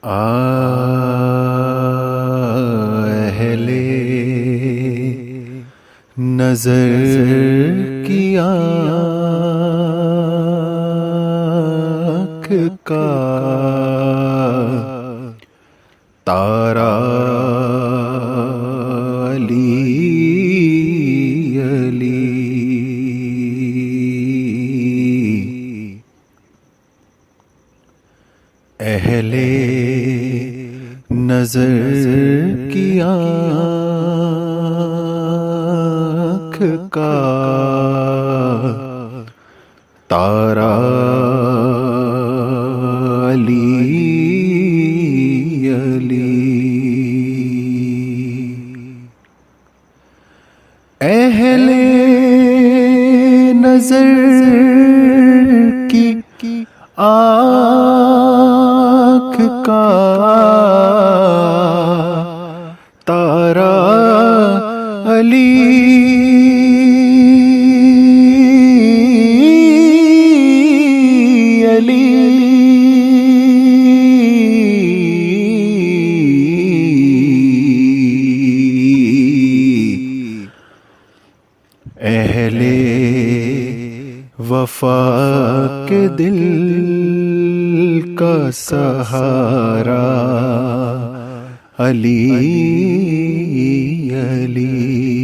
اہل نظر کی آنکھ کا تارا علی علی، اہل نظر کی آنکھ کا تارا علی علی، اہل نظر کی آنکھ کا تارا علی علی، اہل وفا کے دل کا سہارا علی علی،